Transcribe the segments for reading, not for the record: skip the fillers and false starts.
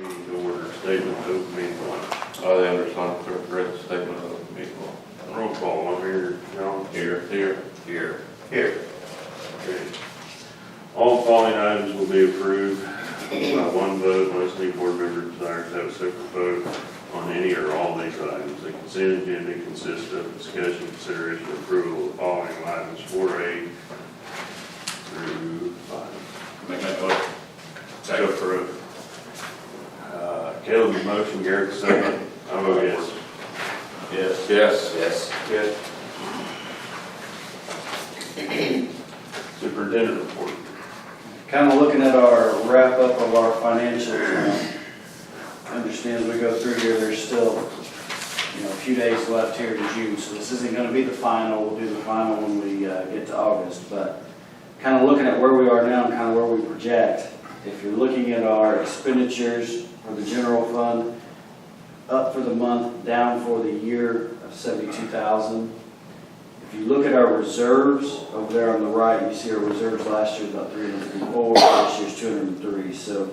Meeting to order, statement of open meeting one. I understand the clerk read the statement of the meeting. Roll call, I'm here, John. Here. Here. Okay. All following items will be approved by one vote unless any board member desires to have a separate vote on any or all these items. The consent agenda consists of discussion, consideration, and approval of the following items 4A through 5. Make that vote. Second. Approve. Caleb's motion, Garrett's second. I vote yes. Yes. Yes. Superintendent report. Kind of looking at our wrap up of our financials. Understand as we go through here, there's still, a few days left here in June, so this isn't going to be the final. We'll do the final when we get to August, but kind of looking at where we are now and kind of where we project. If you're looking at our expenditures for the general fund, up for the month, down for the year of $72,000. If you look at our reserves over there on the right, you see our reserves last year was about 354, this year's 203. So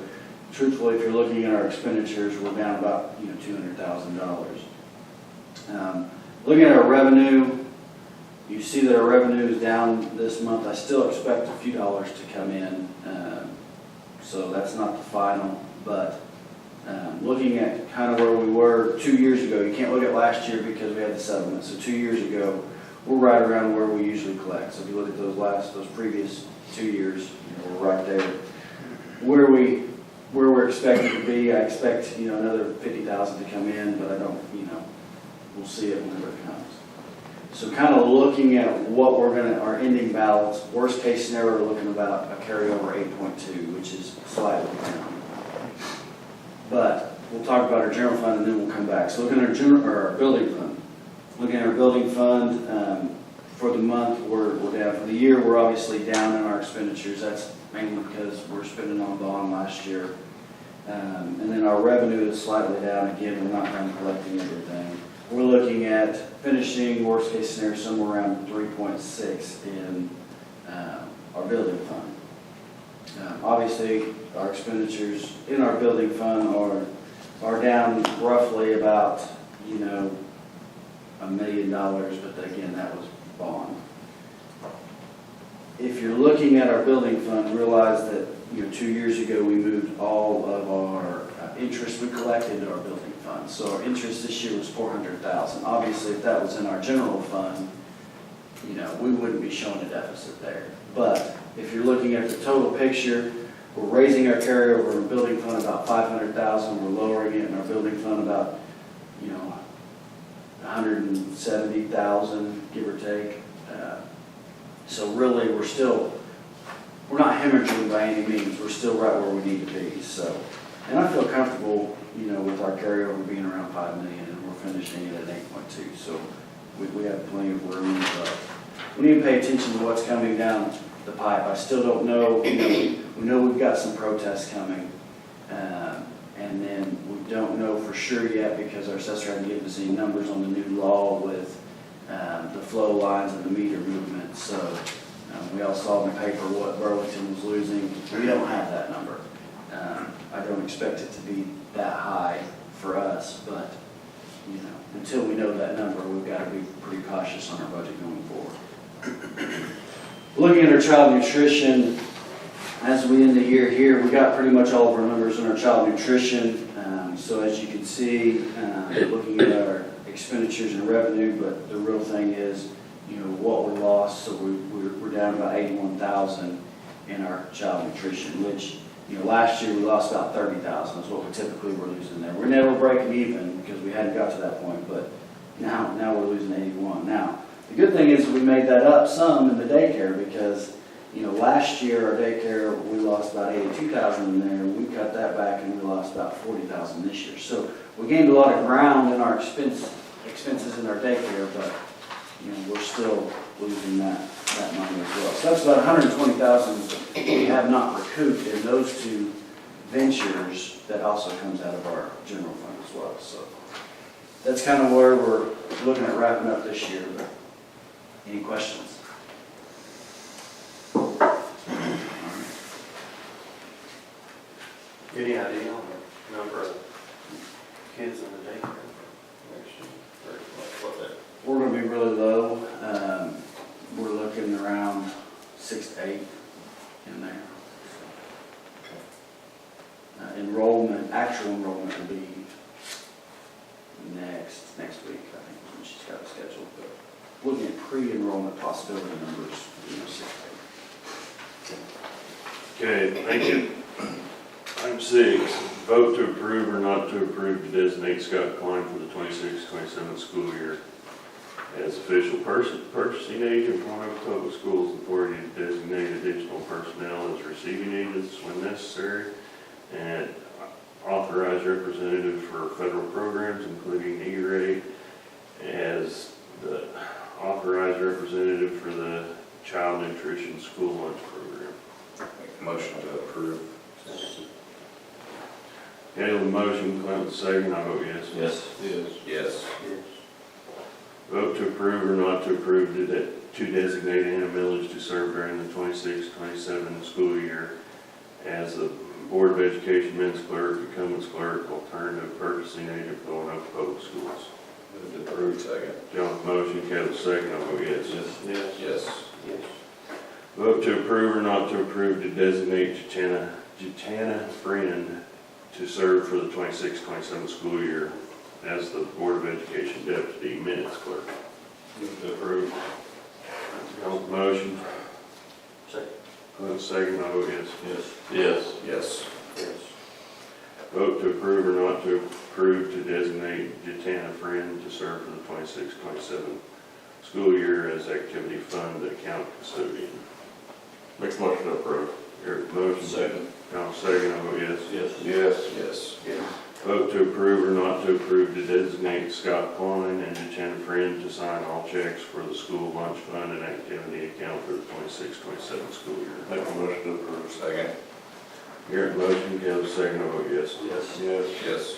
truthfully, if you're looking at our expenditures, we're down about $200,000. Looking at our revenue, you see that our revenue is down this month. I still expect a few dollars to come in, so that's not the final, but looking at kind of where we were 2 years ago, you can't look at last year because we had the settlement. So 2 years ago, we're right around where we usually collect. So if you look at those previous 2 years, we're right there. Where we're expecting to be, I expect another $50,000 to come in, but I don't, we'll see it whenever it comes. So kind of looking at what our ending balance, worst case scenario, we're looking about a carryover 8.2, which is slightly down. But we'll talk about our general fund and then we'll come back. So looking at our building fund. Looking at our building fund, for the month, we're down. For the year, we're obviously down in our expenditures. That's mainly because we're spending on bond last year. And then our revenue is slightly down. Again, we're not done collecting everything. We're looking at finishing, worst case scenario, somewhere around 3.6 in our building fund. Obviously, our expenditures in our building fund are down roughly about, $1 million, but again, that was bond. If you're looking at our building fund, realize that 2 years ago we moved all of our interest we collected into our building fund. So our interest this year was $400,000. Obviously, if that was in our general fund, we wouldn't be showing a deficit there. But if you're looking at the total picture, we're raising our carryover in building fund about $500,000. We're lowering it in our building fund about, $170,000, give or take. So really, we're not hemorrhaging by any means. We're still right where we need to be. So, and I feel comfortable, with our carryover being around $5 million, and we're finishing it at 8.2. So we have plenty of room. But we need to pay attention to what's coming down the pipe. I still don't know. We know we've got some protests coming, and then we don't know for sure yet because our assessor hasn't given us any numbers on the new law with the flow lines and the meter movement. So we all saw in the paper what Burlington was losing. We don't have that number. I don't expect it to be that high for us, but until we know that number, we've got to be pretty cautious on our budget going forward. Looking at our child nutrition, as we end the year here, we got pretty much all of our numbers in our child nutrition. So as you can see, looking at our expenditures and revenue, but the real thing is, what we lost. So we're down about $81,000 in our child nutrition, which last year we lost about $30,000. That's what we typically were losing there. We're never breaking even because we hadn't got to that point, but now we're losing 81. Now the good thing is we made that up some in the daycare because last year our daycare we lost about $82,000 in there. We cut that back and we lost about $40,000 this year. So we gained a lot of ground in our expenses in our daycare, but we're still losing that money as well. So that's about $120,000 we have not recouped in those two ventures that also comes out of our general fund as well. So that's kind of where we're looking at wrapping up this year. But any questions? Any idea on the number of 6 to 8 in there. Enrollment, actual enrollment will be next week, I think, when she's got it scheduled. But looking at pre-enrollment possibility numbers, 6 to 8. Okay, thank you. Item 6, vote to approve or not to approve to designate Scott Klein for the 26-27 school year as official purchasing agent for Waynoka Public Schools Authority to designate additional personnel as receiving agents when necessary, and authorize representative for federal programs, including E-rate, as the authorized representative for the child nutrition school lunch program. Make a motion to approve. Okay, the motion, Clement second, I vote yes. Yes. Yes. Vote to approve or not to approve to designate Anna Millage to serve during the 26-27 school year as the Board of Education men's clerk, incumbents clerk, alternative purchasing agent for Waynoka Public Schools. Move to approve. Second. John's motion, Kevin's second, I vote yes. Yes. Vote to approve or not to approve to designate Jitana Friend to serve for the 26-27 school year as the Board of Education deputy minutes clerk. Move to approve. John's motion, Second. Clint's second, I vote yes. Yes. Vote to approve or not to approve to designate Jitana Friend to serve for the 26-27 school year as activity fund account custodian. Make a motion to approve. Eric motion. Second. John second, I vote yes. Yes. Vote to approve or not to approve to designate Scott Klein and Jitana Friend to sign all checks for the school lunch fund and activity account for the 26-27 school year. Make a motion to approve. Second. Eric motion, Kevin second, I vote yes. Yes.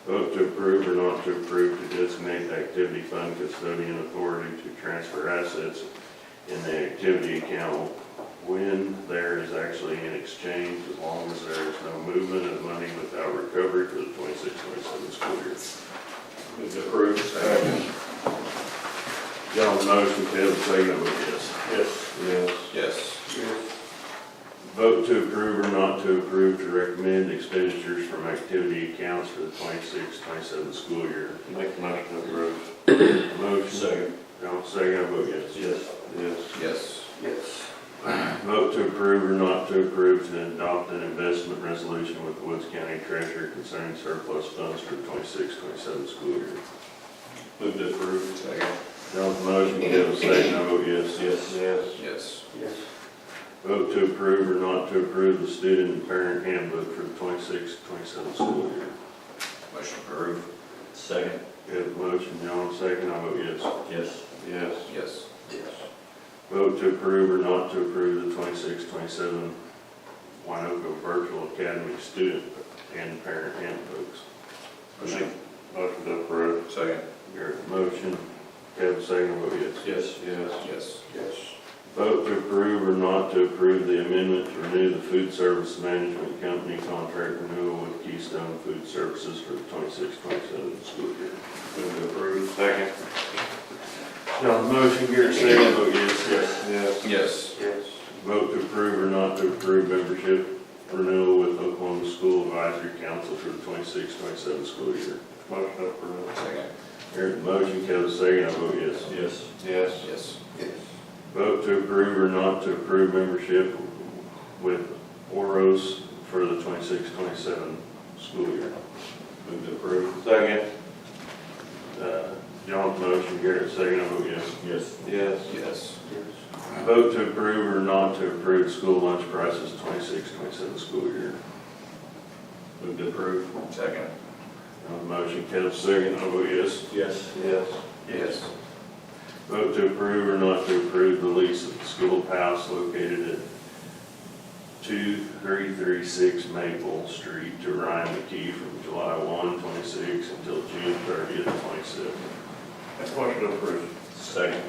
Vote to approve or not to approve to designate the activity fund custodian authority to transfer assets in the activity account when there is actually an exchange, as long as there is no movement of money without recovery for the 26-27 school year. Move to approve. Second. John's motion, Kevin second, I vote yes. Yes. Vote to approve or not to approve to recommend expenditures from activity accounts for the 26-27 school year. Make a motion to approve. Motion. Second. John second, I vote yes. Yes. Vote to approve or not to approve to adopt an investment resolution with the Woods County Treasurer concerning surplus funds for the 26-27 school year. Move to approve. Second. John's motion, Kevin second, I vote yes. Yes. Vote to approve or not to approve the student and parent handbook for the 26-27 school year. Motion approved. Second. Kevin motion, John second, I vote yes. Yes. Vote to approve or not to approve the 26-27 Waynoka Virtual Academy student and parent handbooks. Motion to approve. Second. Garrett motion, Kevin second, I vote yes. Yes. Vote to approve or not to approve the amendment to renew the food service management company contract renewal with Keystone Food Services for the 26-27 school year. Move to approve. Second. John's motion, Garrett second, I vote yes. Yes. Vote to approve or not to approve membership renewal with Oklahoma School Advisory Council for the 26-27 school year. Motion to approve. Second. Garrett motion, Kevin second, I vote yes. Yes. Vote to approve or not to approve membership with Oros for the 26-27 school year. Move to approve. Second. John's motion, Garrett second, I vote yes. Yes. Vote to approve or not to approve school lunch prices 26-27 school year. Move to approve. Second. John's motion, Kevin second, I vote yes. Yes. Vote to approve or not to approve the lease of the schoolhouse located at 2336 Maple Street to Ryan McKee from July 1, 26 until June 30th, 27. Make a motion to approve. Second.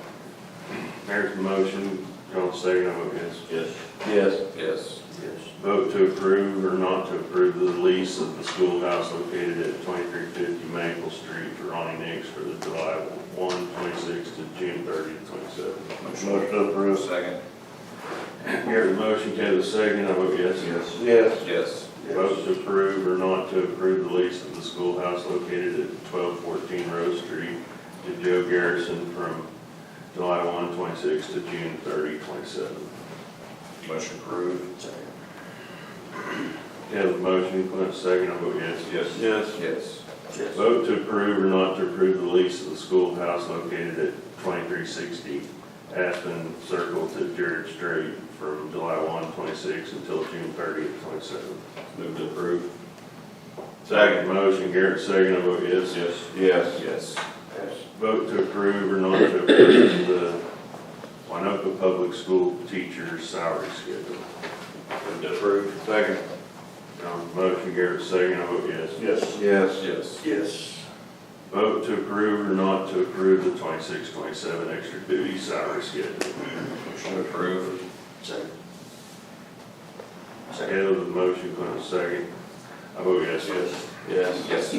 Mayor's motion, John second, I vote yes. Yes. Vote to approve or not to approve the lease of the schoolhouse located at 2350 Maple Street to Ronnie Nix for the July 1, 26 to June 30th, 27. Motion to approve. Second. Hear the motion, Kevin second, I vote yes. Yes. Yes. Vote to approve or not to approve the lease of the schoolhouse located at 1214 Rose Street to Joe Garrison from July 1, 26 to June 30, 27. Motion approved. Kevin motion, Clint second, I vote yes. Yes. Yes. Vote to approve or not to approve the lease of the schoolhouse located at 2360 Aspen Circle to Jared Street from July 1, 26 until June 30, 27. Move to approve. Second motion, Garrett second, I vote yes. Yes. Yes. Vote to approve or not to approve the Waynoka Public School teacher's salary schedule. Move to approve. Second. Motion, Garrett second, I vote yes. Yes. Yes. Vote to approve or not to approve the 26-27 extra duty salary schedule. Motion approved. Second. Head of the motion, Clint second. I vote yes. Yes.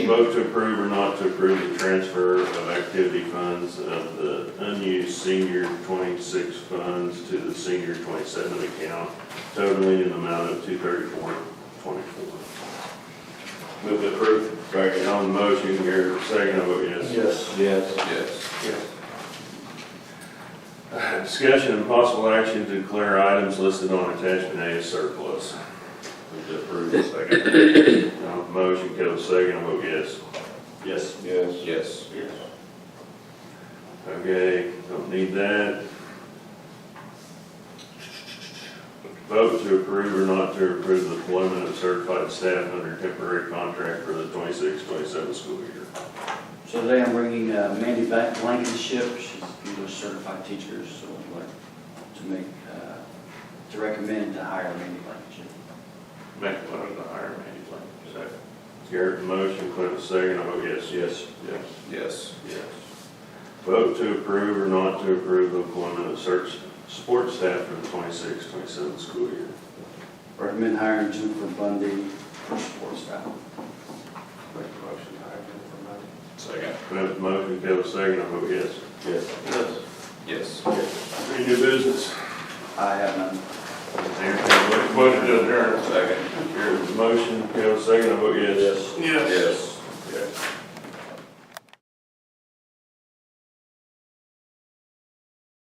Vote to approve or not to approve the transfer of activity funds of the unused senior 26 funds to the senior 27 account, totaling an amount of $234.24. Move to approve. Second on the motion, Garrett second, I vote yes. Yes. Discussion and possible action to declare items listed on attachment A as surplus. Move to approve. Second. On the motion, Kevin second, I vote yes. Yes. Okay, don't need that. Vote to approve or not to approve the employment of certified staff under temporary contract for the 26-27 school year. So today I'm bringing Mandy Blankenship. She's a certified teacher, so I'd like to recommend to hire Mandy Blankenship. Make a motion to hire Mandy Blankenship. Second. Garrett motion, Clint second, I vote yes. Yes. Vote to approve or not to approve the employment of support staff for the 26-27 school year. Recommend hiring Jennifer Bundy for support staff. Make a motion to hire Jennifer Bundy. Second. Clint motion, Kevin second, I vote yes. Yes. Any new business? I have none. Motion to adjourn. Second. Garrett motion, Kevin second, I vote yes. Yes.